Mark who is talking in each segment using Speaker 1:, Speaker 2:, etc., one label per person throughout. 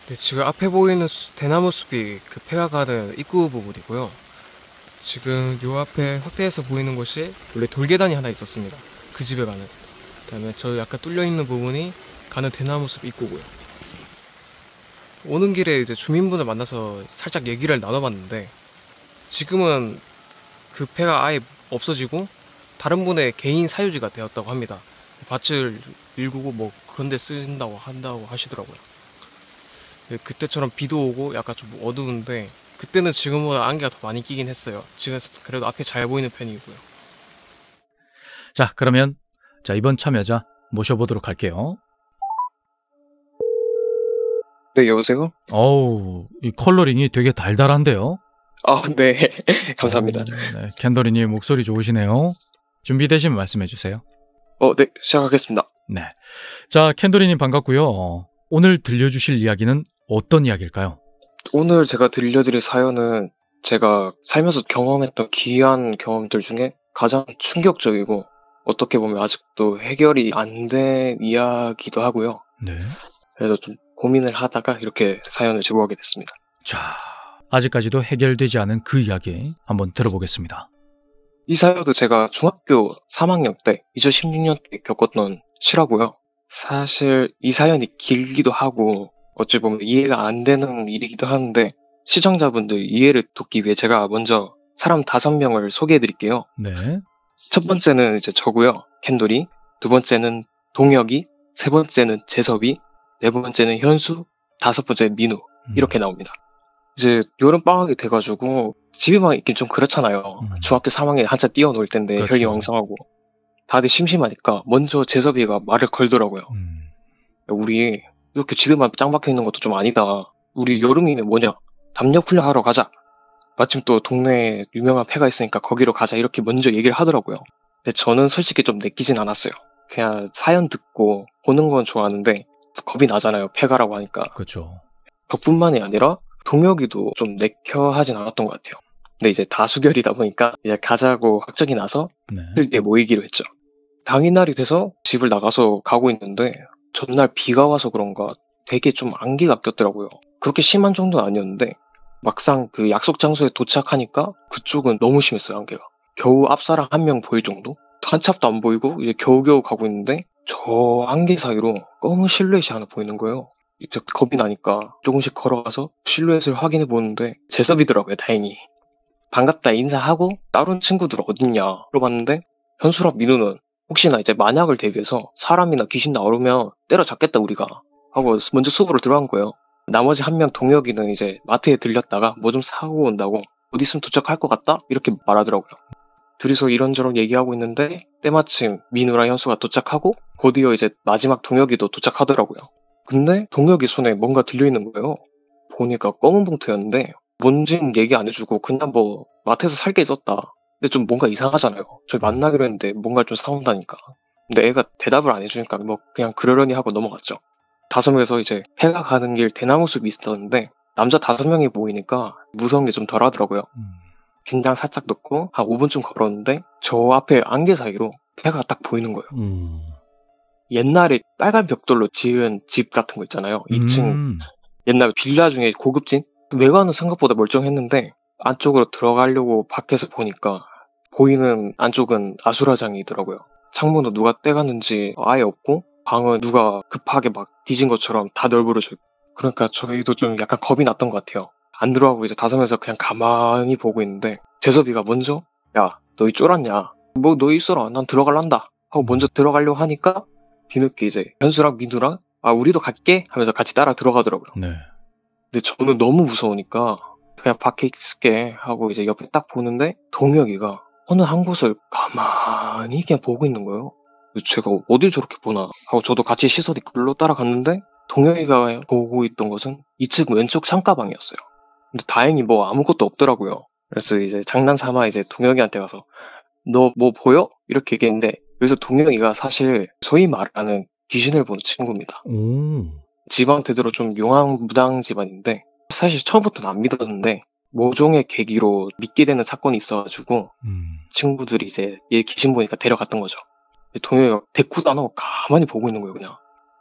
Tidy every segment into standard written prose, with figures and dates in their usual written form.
Speaker 1: 네, 지금 앞에 보이는 대나무 숲이 그 폐가 가는 입구 부분이고요. 지금 요 앞에 확대해서 보이는 곳이 원래 돌계단이 하나 있었습니다. 그 집에 가는. 그다음에 저 약간 뚫려 있는 부분이 가는 대나무 숲 입구고요. 오는 길에 이제 주민분을 만나서 살짝 얘기를 나눠봤는데 지금은 그 폐가 아예 없어지고 다른 분의 개인 사유지가 되었다고 합니다. 밭을 일구고 뭐 그런 데 쓴다고 한다고 하시더라고요. 네, 그때처럼 비도 오고 약간 좀 어두운데 그때는 지금보다 안개가 더 많이 끼긴 했어요. 지금 그래도 앞에 잘 보이는 편이고요.
Speaker 2: 자, 그러면 이번 참여자 모셔보도록 할게요.
Speaker 3: 네, 여보세요?
Speaker 2: 어우, 이 컬러링이 되게 달달한데요.
Speaker 3: 아, 네. 감사합니다.
Speaker 2: 네, 캔더리님 목소리 좋으시네요. 준비되시면 말씀해 주세요.
Speaker 3: 네, 시작하겠습니다.
Speaker 2: 네. 자, 캔더리님 반갑고요. 오늘 들려주실 이야기는 어떤 이야기일까요?
Speaker 3: 오늘 제가 들려드릴 사연은 제가 살면서 경험했던 기이한 경험들 중에 가장 충격적이고 어떻게 보면 아직도 해결이 안 된 이야기도 하고요.
Speaker 2: 네.
Speaker 3: 그래서 좀 고민을 하다가 이렇게 사연을 제보하게 됐습니다.
Speaker 2: 자, 아직까지도 해결되지 않은 그 이야기 한번 들어보겠습니다.
Speaker 3: 이 사연도 제가 중학교 3학년 때, 2016년 때 겪었던 시라고요. 사실 이 사연이 길기도 하고 어찌 보면 이해가 안 되는 일이기도 하는데 시청자분들 이해를 돕기 위해 제가 먼저 사람 5명을 소개해 드릴게요.
Speaker 2: 네.
Speaker 3: 첫 번째는 이제 저고요. 캔돌이. 두 번째는 동혁이. 세 번째는 재섭이. 네 번째는 현수. 다섯 번째는 민우. 이렇게 나옵니다. 이제 여름방학이 돼가지고 집에만 있긴 좀 그렇잖아요. 중학교 3학년에 한참 뛰어놀 때인데
Speaker 2: 그렇죠.
Speaker 3: 혈기왕성하고 다들 심심하니까 먼저 재섭이가 말을 걸더라고요. 우리 이렇게 집에만 짱 박혀 있는 것도 좀 아니다. 우리 여름이면 뭐냐? 담력 훈련하러 가자. 마침 또 동네에 유명한 폐가 있으니까 거기로 가자. 이렇게 먼저 얘기를 하더라고요. 근데 저는 솔직히 좀 내키진 않았어요. 그냥 사연 듣고 보는 건 좋아하는데 겁이 나잖아요. 폐가라고 하니까.
Speaker 2: 그렇죠.
Speaker 3: 저뿐만이 아니라 동혁이도 좀 내켜 하진 않았던 것 같아요. 근데 이제 다수결이다 보니까 이제 가자고 확정이 나서
Speaker 2: 네.
Speaker 3: 실제 모이기로 했죠. 당일날이 돼서 집을 나가서 가고 있는데 전날 비가 와서 그런가 되게 좀 안개가 꼈더라고요. 그렇게 심한 정도는 아니었는데 막상 그 약속 장소에 도착하니까 그쪽은 너무 심했어요, 안개가. 겨우 앞사람 한 명 보일 정도? 한참도 안 보이고 이제 겨우겨우 가고 있는데 저 안개 사이로 검은 실루엣이 하나 보이는 거예요. 이제 겁이 나니까 조금씩 걸어가서 실루엣을 확인해 보는데 재섭이더라고요, 다행히. 반갑다 인사하고 다른 친구들 어딨냐 물어봤는데 현수랑 민우는 혹시나 이제 만약을 대비해서 사람이나 귀신 나오면 때려잡겠다 우리가 하고 먼저 숲으로 들어간 거예요. 나머지 한 명 동혁이는 이제 마트에 들렸다가 뭐 좀 사고 온다고 곧 있으면 도착할 것 같다 이렇게 말하더라고요. 둘이서 이런저런 얘기하고 있는데 때마침 민우랑 현수가 도착하고 곧이어 이제 마지막 동혁이도 도착하더라고요. 근데 동혁이 손에 뭔가 들려있는 거예요. 보니까 검은 봉투였는데 뭔진 얘기 안 해주고 그냥 뭐 마트에서 살 게 있었다. 근데 좀 뭔가 이상하잖아요. 저희 만나기로 했는데 뭔가 좀 사온다니까. 근데 애가 대답을 안 해주니까 뭐 그냥 그러려니 하고 넘어갔죠. 5명에서 이제 해가 가는 길 대나무 숲이 있었는데 남자 5명이 모이니까 무서운 게 좀 덜 하더라고요. 긴장 살짝 넣고 한 5분쯤 걸었는데 저 앞에 안개 사이로 해가 딱 보이는 거예요. 옛날에 빨간 벽돌로 지은 집 같은 거 있잖아요. 2층 옛날 빌라 중에 고급진? 외관은 생각보다 멀쩡했는데 안쪽으로 들어가려고 밖에서 보니까 보이는 안쪽은 아수라장이더라고요. 창문도 누가 떼갔는지 아예 없고 방은 누가 급하게 막 뒤진 것처럼 다 널브러져 있고 그러니까 저희도 좀 약간 겁이 났던 것 같아요. 안 들어가고 이제 5명에서 그냥 가만히 보고 있는데 재섭이가 먼저 야 너희 쫄았냐 뭐 너희 있어라 난 들어갈란다 하고 먼저 들어가려고 하니까 뒤늦게 이제 현수랑 민우랑 아 우리도 갈게 하면서 같이 따라 들어가더라고요.
Speaker 2: 네.
Speaker 3: 근데 저는 너무 무서우니까 그냥 밖에 있을게 하고 이제 옆에 딱 보는데 동혁이가 어느 한 곳을 가만히 그냥 보고 있는 거예요. 제가 어딜 저렇게 보나 하고 저도 같이 시선이 글로 따라갔는데 동혁이가 보고 있던 것은 2층 왼쪽 창가방이었어요. 근데 다행히 뭐 아무것도 없더라고요. 그래서 이제 장난삼아 이제 동혁이한테 가서 너 뭐 보여? 이렇게 얘기했는데 여기서 동혁이가 사실 소위 말하는 귀신을 보는 친구입니다. 집안 대대로 좀 용왕무당 집안인데 사실 처음부터는 안 믿었는데 모종의 계기로 믿게 되는 사건이 있어가지고 친구들이 이제 얘 귀신 보니까 데려갔던 거죠. 동혁이가 대꾸도 안 하고 가만히 보고 있는 거예요. 그냥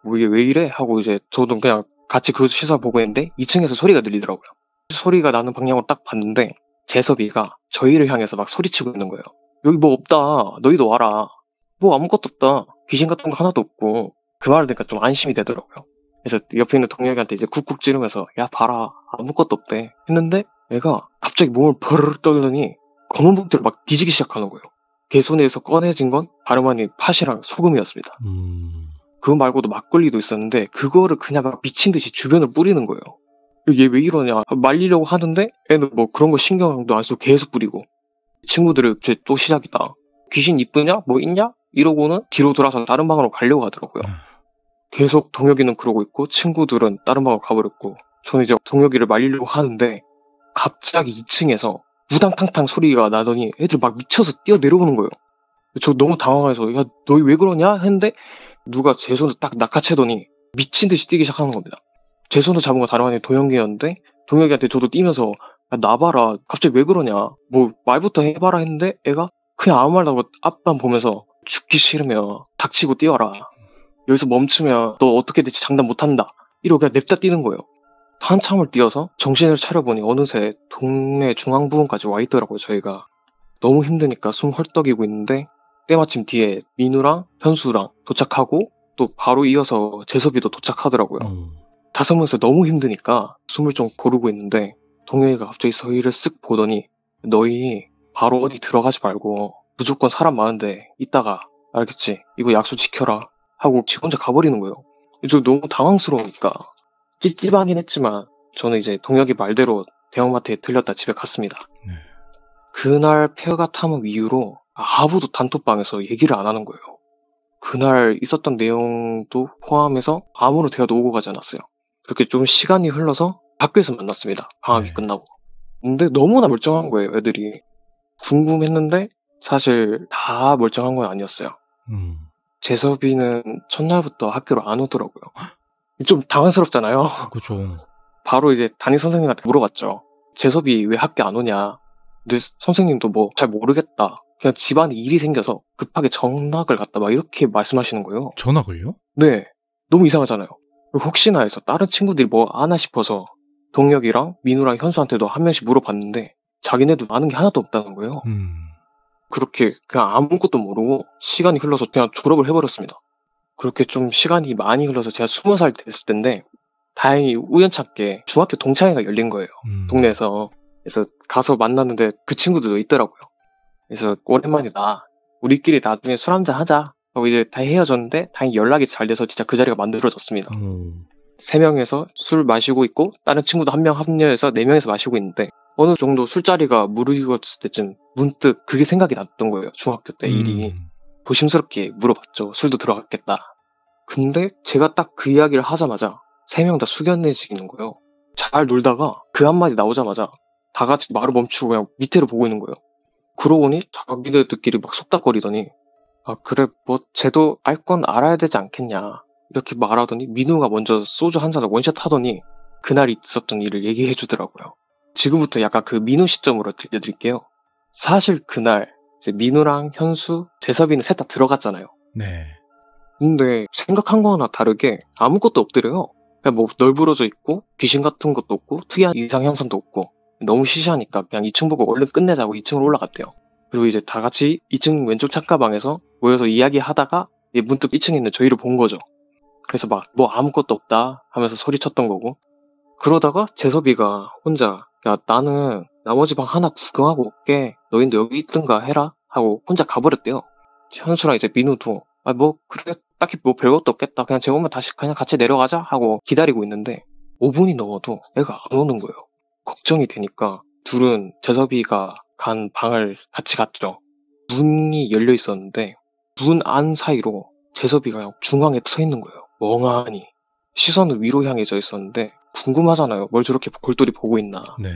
Speaker 3: 뭐 이게 왜 이래? 하고 이제 저도 그냥 같이 그 시설 보고 있는데 2층에서 소리가 들리더라고요. 소리가 나는 방향으로 딱 봤는데 재섭이가 저희를 향해서 막 소리치고 있는 거예요. 여기 뭐 없다. 너희도 와라. 뭐 아무것도 없다. 귀신 같은 거 하나도 없고. 그 말을 듣니까 좀 안심이 되더라고요. 그래서 옆에 있는 동혁이한테 이제 쿡쿡 찌르면서 야 봐라 아무것도 없대 했는데 애가 갑자기 몸을 버르르 떨더니 검은 봉투를 막 뒤지기 시작하는 거예요. 걔 손에서 꺼내진 건 다름 아닌 팥이랑 소금이었습니다. 그거 말고도 막걸리도 있었는데 그거를 그냥 막 미친 듯이 주변을 뿌리는 거예요. 얘 왜 이러냐 말리려고 하는데 애는 뭐 그런 거 신경도 안 쓰고 계속 뿌리고. 친구들이 이제 또 시작이다. 귀신 이쁘냐? 뭐 있냐? 이러고는 뒤로 돌아서 다른 방으로 가려고 하더라고요. 계속 동혁이는 그러고 있고 친구들은 다른 방으로 가버렸고 저는 이제 동혁이를 말리려고 하는데 갑자기 2층에서 우당탕탕 소리가 나더니 애들 막 미쳐서 뛰어 내려오는 거예요. 저 너무 당황해서 야 너희 왜 그러냐? 했는데 누가 제 손을 딱 낚아채더니 미친 듯이 뛰기 시작하는 겁니다. 제 손을 잡은 건 다름 아닌 동혁이었는데 동혁이한테 저도 뛰면서 야, 나봐라 갑자기 왜 그러냐 뭐 말부터 해봐라 했는데 애가 그냥 아무 말도 안 하고 앞만 보면서 죽기 싫으면 닥치고 뛰어라. 여기서 멈추면 너 어떻게 될지 장담 못한다. 이러고 그냥 냅다 뛰는 거예요. 한참을 뛰어서 정신을 차려보니 어느새 동네 중앙 부근까지 와 있더라고요. 저희가 너무 힘드니까 숨 헐떡이고 있는데 때마침 뒤에 민우랑 현수랑 도착하고 또 바로 이어서 재섭이도 도착하더라고요. 5명이서 너무 힘드니까 숨을 좀 고르고 있는데 동혁이가 갑자기 저희를 쓱 보더니 너희 바로 어디 들어가지 말고 무조건 사람 많은데 이따가 알겠지? 이거 약속 지켜라 하고 지 혼자 가버리는 거예요. 저 너무 당황스러우니까 찝찝하긴 했지만 저는 이제 동혁이 말대로 대형마트에 들렸다 집에 갔습니다.
Speaker 2: 네.
Speaker 3: 그날 폐가 탐험 이후로 아무도 단톡방에서 얘기를 안 하는 거예요. 그날 있었던 내용도 포함해서 아무런 대화도 오고 가지 않았어요. 그렇게 좀 시간이 흘러서 학교에서 만났습니다. 방학이
Speaker 2: 네.
Speaker 3: 끝나고. 근데 너무나 멀쩡한 거예요, 애들이. 궁금했는데 사실 다 멀쩡한 건 아니었어요. 재섭이는 첫날부터 학교로 안 오더라고요. 좀 당황스럽잖아요.
Speaker 2: 그죠.
Speaker 3: 바로 이제 담임 선생님한테 물어봤죠. 재섭이 왜 학교 안 오냐. 근데 선생님도 뭐 잘 모르겠다. 그냥 집안에 일이 생겨서 급하게 전학을 갔다 막 이렇게 말씀하시는 거예요.
Speaker 2: 전학을요?
Speaker 3: 네. 너무 이상하잖아요. 혹시나 해서 다른 친구들이 뭐 아나 싶어서 동혁이랑 민우랑 현수한테도 한 명씩 물어봤는데 자기네도 아는 게 하나도 없다는 거예요. 그렇게 그냥 아무것도 모르고 시간이 흘러서 그냥 졸업을 해버렸습니다. 그렇게 좀 시간이 많이 흘러서 제가 20살 됐을 텐데 다행히 우연찮게 중학교 동창회가 열린 거예요. 동네에서. 그래서 가서 만났는데 그 친구들도 있더라고요. 그래서 오랜만이다. 우리끼리 나중에 술 한잔 하자. 하고 이제 다 헤어졌는데 다행히 연락이 잘 돼서 진짜 그 자리가 만들어졌습니다. 3명에서 술 마시고 있고 다른 친구도 1명 합류해서 4명에서 마시고 있는데 어느 정도 술자리가 무르익었을 때쯤 문득 그게 생각이 났던 거예요. 중학교 때 일이. 조심스럽게 물어봤죠. 술도 들어갔겠다. 근데 제가 딱 그 이야기를 하자마자 3명 다 숙연해지는 거예요. 잘 놀다가 그 한마디 나오자마자 다 같이 말을 멈추고 그냥 밑으로 보고 있는 거예요. 그러고 보니 자기네들끼리 막 속닥거리더니 아 그래 뭐 쟤도 알 건 알아야 되지 않겠냐 이렇게 말하더니 민우가 먼저 소주 한 잔을 원샷 하더니 그날 있었던 일을 얘기해 주더라고요. 지금부터 약간 그 민우 시점으로 들려드릴게요. 사실 그날 이제 민우랑 현수, 재섭이는 셋 다 들어갔잖아요.
Speaker 2: 네.
Speaker 3: 근데 생각한 거나 다르게 아무것도 없더래요. 그냥 뭐 널브러져 있고 귀신 같은 것도 없고 특이한 이상 현상도 없고 너무 시시하니까 그냥 2층 보고 얼른 끝내자고 2층으로 올라갔대요. 그리고 이제 다 같이 2층 왼쪽 창가방에서 모여서 이야기하다가 문득 2층에 있는 저희를 본 거죠. 그래서 막 뭐 아무것도 없다 하면서 소리쳤던 거고 그러다가 재섭이가 혼자 야 나는 나머지 방 하나 구경하고 올게 너희도 여기 있든가 해라 하고 혼자 가버렸대요. 현수랑 이제 민우도 아 뭐 그래 딱히 뭐 별것도 없겠다 그냥 쟤 오면 다시 그냥 같이 내려가자 하고 기다리고 있는데 5분이 넘어도 애가 안 오는 거예요. 걱정이 되니까 둘은 재섭이가 간 방을 같이 갔죠. 문이 열려 있었는데 문 안 사이로 재섭이가 그냥 중앙에 서 있는 거예요. 멍하니 시선은 위로 향해져 있었는데 궁금하잖아요. 뭘 저렇게 골똘히 보고 있나.
Speaker 2: 네.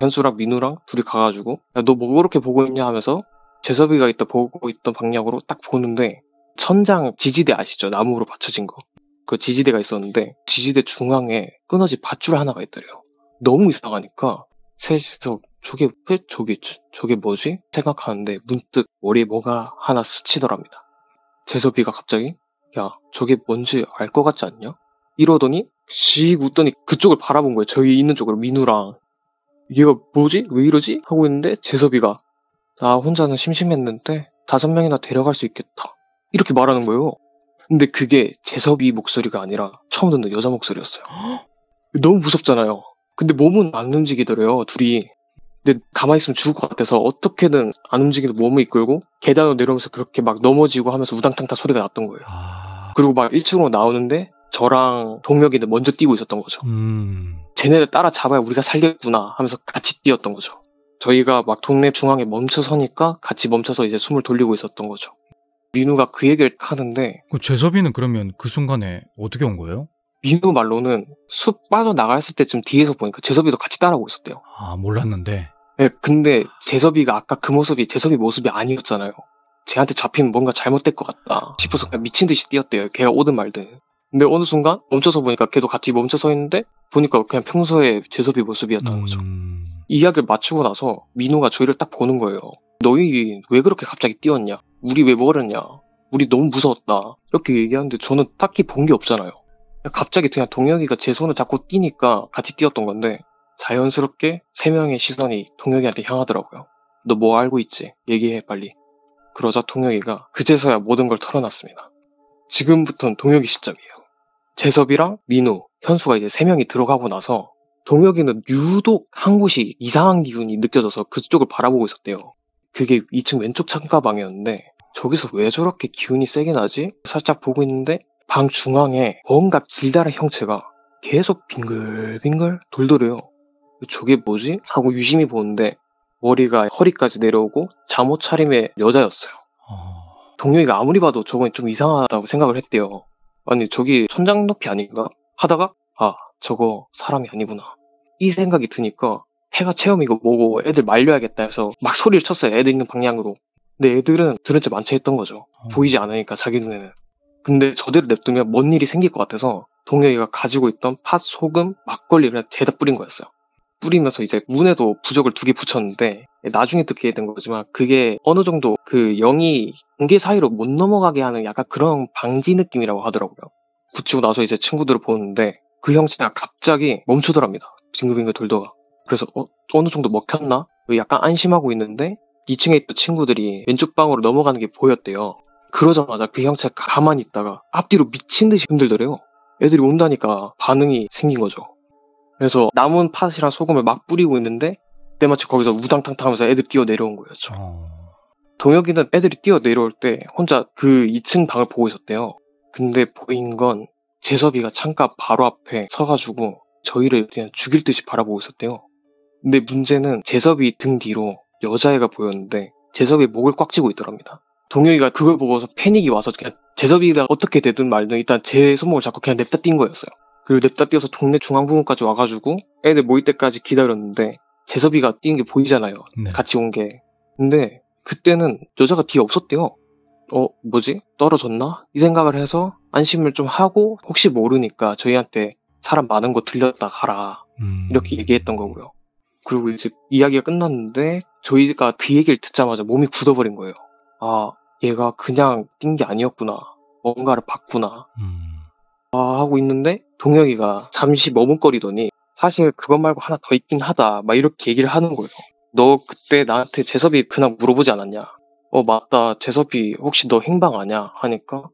Speaker 3: 현수랑 민우랑 둘이 가가지고 야 너 뭐 그렇게 보고 있냐 하면서 재섭이가 보고 있던 방향으로 딱 보는데 천장 지지대 아시죠? 나무로 받쳐진 거. 그 지지대가 있었는데 지지대 중앙에 끊어진 밧줄 하나가 있더래요. 너무 이상하니까 셋이서 저게 뭐지? 생각하는데 문득 머리에 뭐가 하나 스치더랍니다. 재섭이가 갑자기 야 저게 뭔지 알 것 같지 않냐? 이러더니 씩 웃더니 그쪽을 바라본 거예요. 저희 있는 쪽으로 민우랑. 얘가 뭐지? 왜 이러지? 하고 있는데 재섭이가 나 혼자는 심심했는데 5명이나 데려갈 수 있겠다. 이렇게 말하는 거예요. 근데 그게 재섭이 목소리가 아니라 처음 듣는 여자 목소리였어요. 너무 무섭잖아요. 근데 몸은 안 움직이더래요, 둘이. 근데 가만히 있으면 죽을 것 같아서 어떻게든 안 움직이는 몸을 이끌고 계단으로 내려오면서 그렇게 막 넘어지고 하면서 우당탕탕 소리가 났던 거예요. 그리고 막 1층으로 나오는데 저랑 동혁이는 먼저 뛰고 있었던 거죠. 쟤네를 따라잡아야 우리가 살겠구나 하면서 같이 뛰었던 거죠. 저희가 막 동네 중앙에 멈춰서니까 같이 멈춰서 이제 숨을 돌리고 있었던 거죠. 민우가 그 얘기를 하는데
Speaker 2: 그 재섭이는 그러면 그 순간에 어떻게 온 거예요?
Speaker 3: 민우 말로는 숲 빠져나갔을 때쯤 뒤에서 보니까 재섭이도 같이 따라오고 있었대요.
Speaker 2: 아, 몰랐는데.
Speaker 3: 네, 근데 재섭이가 아까 그 모습이 재섭이 모습이 아니었잖아요. 쟤한테 잡히면 뭔가 잘못될 것 같다 싶어서 그냥 미친 듯이 뛰었대요. 걔가 오든 말든. 근데 어느 순간 멈춰서 보니까 걔도 같이 멈춰 서 있는데 보니까 그냥 평소에 재섭이 모습이었던 거죠. 이야기를 마치고 나서 민우가 저희를 딱 보는 거예요. 너희 왜 그렇게 갑자기 뛰었냐? 우리 왜 멀었냐? 우리 너무 무서웠다. 이렇게 얘기하는데 저는 딱히 본 게 없잖아요. 갑자기 그냥 동혁이가 제 손을 잡고 뛰니까 같이 뛰었던 건데 자연스럽게 3명의 시선이 동혁이한테 향하더라고요. 너 뭐 알고 있지? 얘기해 빨리. 그러자 동혁이가 그제서야 모든 걸 털어놨습니다. 지금부터는 동혁이 시점이에요. 재섭이랑 민우, 현수가 이제 3명이 들어가고 나서 동혁이는 유독 한 곳이 이상한 기운이 느껴져서 그쪽을 바라보고 있었대요. 그게 2층 왼쪽 창가방이었는데 저기서 왜 저렇게 기운이 세게 나지? 살짝 보고 있는데 방 중앙에 뭔가 길다란 형체가 계속 빙글빙글 돌더래요. 저게 뭐지? 하고 유심히 보는데 머리가 허리까지 내려오고 잠옷 차림의 여자였어요. 동혁이가 아무리 봐도 저건 좀 이상하다고 생각을 했대요. 아니 저기 천장 높이 아닌가? 하다가 아 저거 사람이 아니구나 이 생각이 드니까 폐가 체험이고 뭐고 애들 말려야겠다 해서 막 소리를 쳤어요. 애들 있는 방향으로. 근데 애들은 들은 채 만취했던 거죠. 보이지 않으니까 자기 눈에는. 근데 저대로 냅두면 뭔 일이 생길 것 같아서 동혁이가 가지고 있던 팥, 소금, 막걸리를 그냥 죄다 뿌린 거였어요. 뿌리면서 이제 문에도 부적을 2개 붙였는데 나중에 듣게 된 거지만 그게 어느 정도 그 영이 공개 사이로 못 넘어가게 하는 약간 그런 방지 느낌이라고 하더라고요. 붙이고 나서 이제 친구들을 보는데 그 형체가 갑자기 멈추더랍니다. 빙글빙글 돌다가. 그래서 어느 정도 먹혔나? 약간 안심하고 있는데 2층에 있던 친구들이 왼쪽 방으로 넘어가는 게 보였대요. 그러자마자 그 형체가 가만히 있다가 앞뒤로 미친 듯이 흔들더래요. 애들이 온다니까 반응이 생긴 거죠. 그래서 남은 팥이랑 소금을 막 뿌리고 있는데 때마침 거기서 우당탕탕 하면서 애들 뛰어 내려온 거였죠. 동혁이는 애들이 뛰어 내려올 때 혼자 그 2층 방을 보고 있었대요. 근데 보인 건 재섭이가 창가 바로 앞에 서가지고 저희를 그냥 죽일 듯이 바라보고 있었대요. 근데 문제는 재섭이 등 뒤로 여자애가 보였는데 재섭이 목을 꽉 쥐고 있더랍니다. 동혁이가 그걸 보고서 패닉이 와서 그냥 재섭이가 어떻게 되든 말든 일단 제 손목을 잡고 그냥 냅다 뛴 거였어요. 그리고 냅다 뛰어서 동네 중앙 부근까지 와가지고 애들 모일 때까지 기다렸는데 재섭이가 뛰는 게 보이잖아요.
Speaker 2: 네.
Speaker 3: 같이 온 게. 근데 그때는 여자가 뒤에 없었대요. 뭐지? 떨어졌나? 이 생각을 해서 안심을 좀 하고 혹시 모르니까 저희한테 사람 많은 곳 들렸다 가라 이렇게 얘기했던 거고요. 그리고 이제 이야기가 끝났는데 저희가 그 얘기를 듣자마자 몸이 굳어버린 거예요. 아 얘가 그냥 뛴 게 아니었구나. 뭔가를 봤구나. 하고 있는데 동혁이가 잠시 머뭇거리더니 사실 그것 말고 하나 더 있긴 하다 막 이렇게 얘기를 하는 거예요. 너 그때 나한테 재섭이 그냥 물어보지 않았냐? 맞다. 재섭이 혹시 너 행방 아냐? 하니까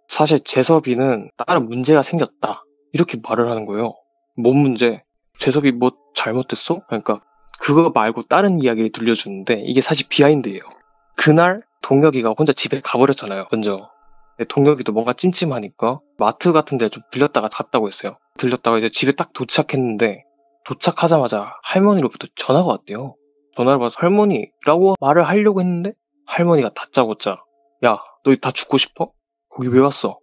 Speaker 3: 사실 재섭이는 다른 문제가 생겼다. 이렇게 말을 하는 거예요. 뭔 문제? 재섭이 뭐 잘못됐어? 그러니까 그거 말고 다른 이야기를 들려주는데 이게 사실 비하인드예요. 그날 동혁이가 혼자 집에 가버렸잖아요. 먼저. 동혁이도 뭔가 찜찜하니까 마트 같은 데 좀 들렸다가 갔다고 했어요. 들렸다가 이제 집에 딱 도착했는데 도착하자마자 할머니로부터 전화가 왔대요. 전화를 받아서 할머니라고 말을 하려고 했는데 할머니가 다짜고짜 야, 너희 다 죽고 싶어? 거기 왜 왔어?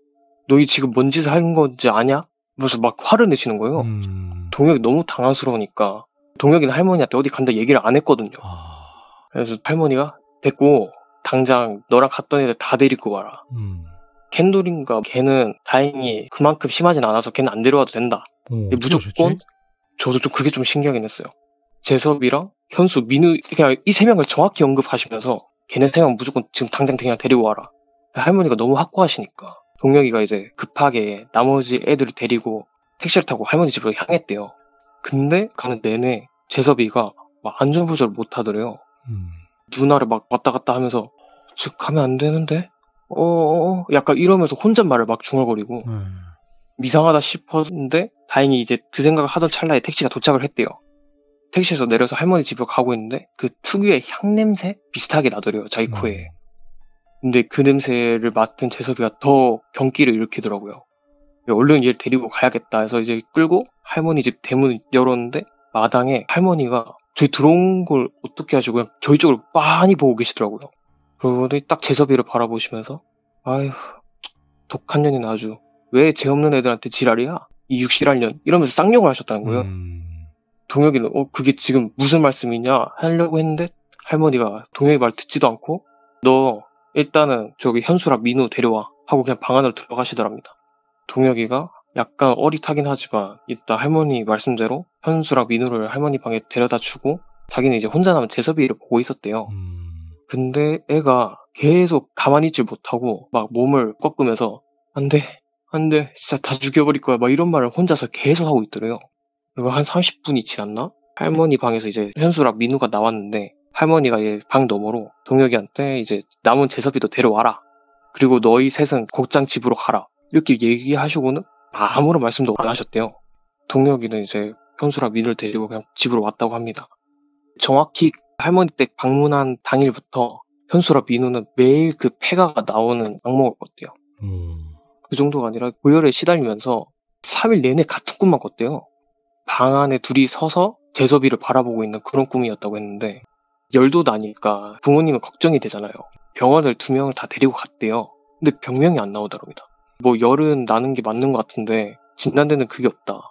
Speaker 3: 너희 지금 뭔 짓을 한 건지 아냐? 그래서 막 화를 내시는 거예요. 동혁이 너무 당황스러우니까 동혁이는 할머니한테 어디 간다 얘기를 안 했거든요. 그래서 할머니가 됐고 당장 너랑 갔던 애들 다 데리고 와라. 켄돌인가 걔는 다행히 그만큼 심하진 않아서 걔는 안 데려와도 된다. 무조건 저도 좀 그게 좀 신기하긴 했어요. 재섭이랑 현수, 민우 그냥 이 3명을 정확히 언급하시면서 걔네 3명 무조건 지금 당장 그냥 데리고 와라. 할머니가 너무 확고하시니까 동혁이가 이제 급하게 나머지 애들을 데리고 택시를 타고 할머니 집으로 향했대요. 근데 가는 내내 재섭이가 막 안전부절 못하더래요. 누나를 막 왔다 갔다 하면서 즉 가면 안 되는데? 약간 이러면서 혼잣말을 막 중얼거리고 이상하다 싶었는데 다행히 이제 그 생각을 하던 찰나에 택시가 도착을 했대요. 택시에서 내려서 할머니 집으로 가고 있는데 그 특유의 향 냄새 비슷하게 나더래요, 자기 코에. 근데 그 냄새를 맡은 재섭이가 더 경기를 일으키더라고요. 얼른 얘를 데리고 가야겠다 해서 이제 끌고 할머니 집 대문 열었는데 마당에 할머니가 저희 들어온 걸 어떻게 하시고 그냥 저희 쪽을 빤히 보고 계시더라고요. 그러더니 딱 재섭이를 바라보시면서 아휴 독한 년이나 아주 왜 죄 없는 애들한테 지랄이야? 이 육실할 년 이러면서 쌍욕을 하셨다는 거예요. 동혁이는 그게 지금 무슨 말씀이냐 하려고 했는데 할머니가 동혁이 말 듣지도 않고 너 일단은 저기 현수랑 민우 데려와 하고 그냥 방 안으로 들어가시더랍니다. 동혁이가 약간 어릿하긴 하지만 이따 할머니 말씀대로 현수랑 민우를 할머니 방에 데려다 주고 자기는 이제 혼자 남은 재섭이를 보고 있었대요. 근데 애가 계속 가만히 있질 못하고 막 몸을 꺾으면서 안 돼 진짜 다 죽여버릴 거야 막 이런 말을 혼자서 계속 하고 있더래요. 그리고 한 30분이 지났나? 할머니 방에서 이제 현수랑 민우가 나왔는데 할머니가 얘 방 너머로 동혁이한테 이제 남은 재섭이도 데려와라. 그리고 너희 셋은 곧장 집으로 가라. 이렇게 얘기하시고는 아무런 말씀도 안 하셨대요. 동혁이는 이제 현수랑 민우를 데리고 그냥 집으로 왔다고 합니다. 정확히 할머니 댁 방문한 당일부터 현수랑 민우는 매일 그 폐가가 나오는 악몽을 꿨대요. 그 정도가 아니라 고열에 시달리면서 3일 내내 같은 꿈만 꿨대요. 방 안에 둘이 서서 재섭이를 바라보고 있는 그런 꿈이었다고 했는데 열도 나니까 부모님은 걱정이 되잖아요. 병원을 2명을 다 데리고 갔대요. 근데 병명이 안 나오더랍니다. 뭐 열은 나는 게 맞는 것 같은데 진단되는 그게 없다.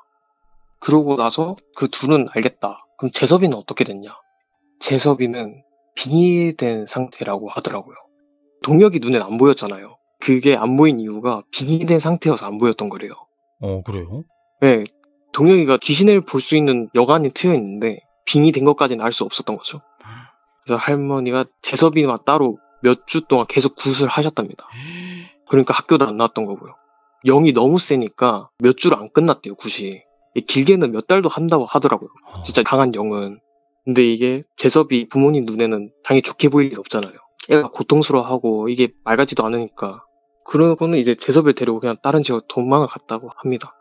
Speaker 3: 그러고 나서 그 둘은 알겠다. 그럼 재섭이는 어떻게 됐냐? 재섭이는 빙의된 상태라고 하더라고요. 동혁이 눈엔 안 보였잖아요. 그게 안 보인 이유가 빙의된 상태여서 안 보였던 거래요.
Speaker 2: 그래요?
Speaker 3: 네. 동혁이가 귀신을 볼 수 있는 여관이 트여 있는데 빙의된 것까지는 알 수 없었던 거죠. 그래서 할머니가 재섭이와 따로 몇 주 동안 계속 굿을 하셨답니다. 그러니까 학교도 안 나왔던 거고요. 영이 너무 세니까 몇 주로 안 끝났대요, 굿이. 길게는 몇 달도 한다고 하더라고요. 진짜 강한 영은. 근데 이게 재섭이 부모님 눈에는 당연히 좋게 보일 일 없잖아요. 애가 고통스러워하고 이게 말 같지도 않으니까. 그러고는 이제 재섭이를 데리고 그냥 다른 지역으로 도망을 갔다고 합니다.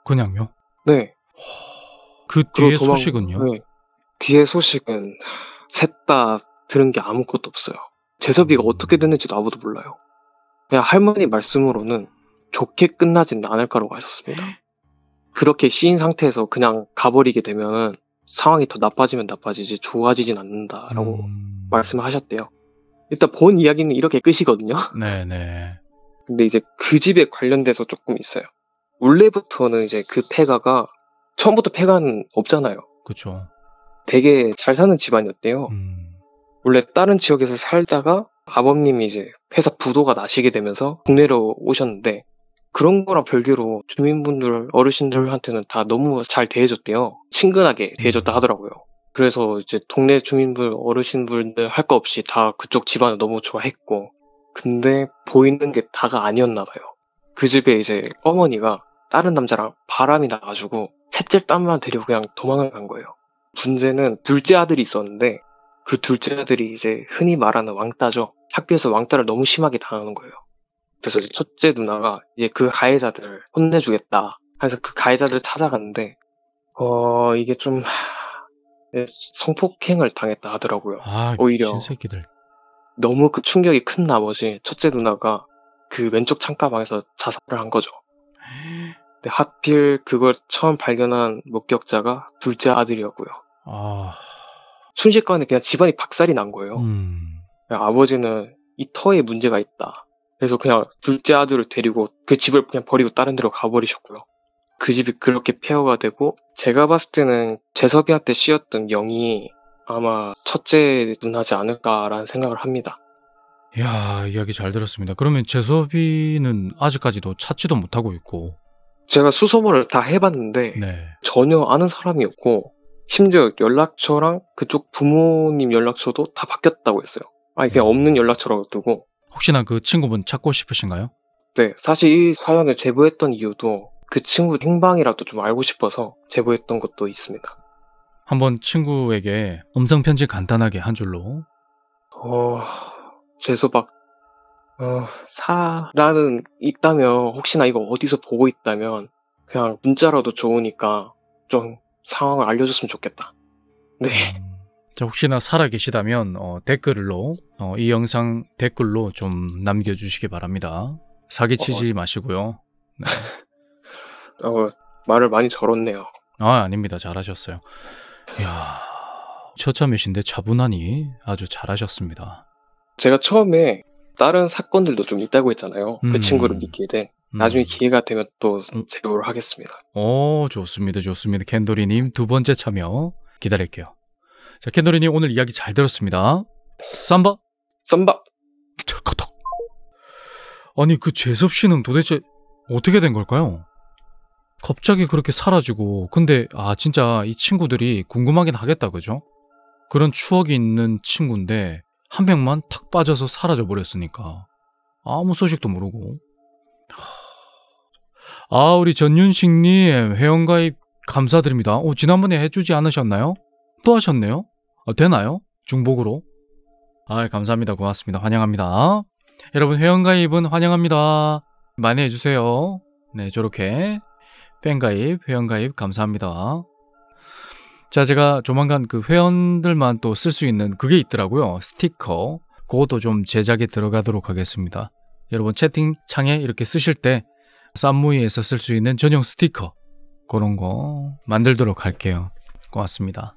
Speaker 2: 그냥요?
Speaker 3: 네.
Speaker 2: 그 뒤에 소식은요?
Speaker 3: 네. 뒤에 소식은 셋 다 들은 게 아무것도 없어요. 재섭이가 어떻게 됐는지도 아무도 몰라요. 그냥 할머니 말씀으로는 좋게 끝나진 않을 거라고 하셨습니다. 그렇게 씌인 상태에서 그냥 가버리게 되면 상황이 더 나빠지면 나빠지지 좋아지진 않는다라고 말씀을 하셨대요. 일단 본 이야기는 이렇게 끝이거든요.
Speaker 2: 네네.
Speaker 3: 근데 이제 그 집에 관련돼서 조금 있어요. 원래부터는 이제 그 폐가가 처음부터 폐가는 없잖아요.
Speaker 2: 그쵸.
Speaker 3: 되게 잘 사는 집안이었대요. 원래 다른 지역에서 살다가 아버님이 이제 회사 부도가 나시게 되면서 국내로 오셨는데 그런 거랑 별개로 주민분들 어르신들한테는 다 너무 잘 대해줬대요. 친근하게 대해줬다 하더라고요. 그래서 이제 동네 주민분 어르신분들 할 거 없이 다 그쪽 집안을 너무 좋아했고 근데 보이는 게 다가 아니었나 봐요. 그 집에 이제 어머니가 다른 남자랑 바람이 나가지고 셋째 딸만 데리고 그냥 도망을 간 거예요. 문제는 둘째 아들이 있었는데 그 둘째 아들이 이제 흔히 말하는 왕따죠. 학교에서 왕따를 너무 심하게 당하는 거예요. 그래서 이제 첫째 누나가 이제 그 가해자들을 혼내주겠다 해서 그 가해자들을 찾아갔는데 이게 좀 성폭행을 당했다 하더라고요. 오히려
Speaker 2: 신새끼들.
Speaker 3: 너무 그 충격이 큰 나머지 첫째 누나가 그 왼쪽 창가방에서 자살을 한 거죠. 근데 하필 그걸 처음 발견한 목격자가 둘째 아들이었고요. 순식간에 그냥 집안이 박살이 난 거예요. 아버지는 이 터에 문제가 있다. 그래서 그냥 둘째 아들을 데리고 그 집을 그냥 버리고 다른 데로 가버리셨고요. 그 집이 그렇게 폐허가 되고 제가 봤을 때는 재섭이한테 씌었던 영이 아마 첫째 누나지 않을까라는 생각을 합니다.
Speaker 2: 이야, 이야기 잘 들었습니다. 그러면 재섭이는 아직까지도 찾지도 못하고 있고.
Speaker 3: 제가 수소문을 다 해봤는데
Speaker 2: 네.
Speaker 3: 전혀 아는 사람이 없고 심지어 연락처랑 그쪽 부모님 연락처도 다 바뀌었다고 했어요. 아니 그냥 없는 연락처라고 뜨고.
Speaker 2: 혹시나 그 친구분 찾고 싶으신가요?
Speaker 3: 네, 사실 이 사연을 제보했던 이유도 그 친구 행방이라도 좀 알고 싶어서 제보했던 것도 있습니다.
Speaker 2: 한번 친구에게 음성편지 간단하게 한 줄로.
Speaker 3: 재수박, 사라는 있다면, 혹시나 이거 어디서 보고 있다면, 그냥 문자라도 좋으니까 좀 상황을 알려줬으면 좋겠다. 네.
Speaker 2: 자, 혹시나 살아 계시다면 댓글로 이 영상 댓글로 좀 남겨주시기 바랍니다. 사기치지 마시고요. 네.
Speaker 3: 말을 많이 절었네요.
Speaker 2: 아닙니다. 잘하셨어요. 이야, 처참이신데 차분하니 아주 잘하셨습니다.
Speaker 3: 제가 처음에 다른 사건들도 좀 있다고 했잖아요. 그 친구를 믿게 된. 나중에 기회가 되면 또 제보를 하겠습니다.
Speaker 2: 좋습니다. 좋습니다. 캔돌이님 2번째 참여 기다릴게요. 자, 캔돌이님 오늘 이야기 잘 들었습니다. 쌈바?
Speaker 3: 썸바!
Speaker 2: 털커덕. 아니, 그 재섭 씨는 도대체 어떻게 된 걸까요? 갑자기 그렇게 사라지고, 근데 진짜 이 친구들이 궁금하긴 하겠다, 그죠? 그런 추억이 있는 친구인데 한 명만 탁 빠져서 사라져 버렸으니까 아무 소식도 모르고. 우리 전윤식님 회원가입 감사드립니다. 지난번에 해주지 않으셨나요? 또 하셨네요? 되나요? 중복으로? 감사합니다. 고맙습니다. 환영합니다. 여러분 회원가입은 환영합니다. 많이 해주세요. 네, 저렇게 팬가입, 회원가입 감사합니다. 자, 제가 조만간 그 회원들만 또 쓸 수 있는 그게 있더라고요. 스티커. 그것도 좀 제작에 들어가도록 하겠습니다. 여러분 채팅창에 이렇게 쓰실 때 쌈무이에서 쓸 수 있는 전용 스티커 그런 거 만들도록 할게요. 고맙습니다.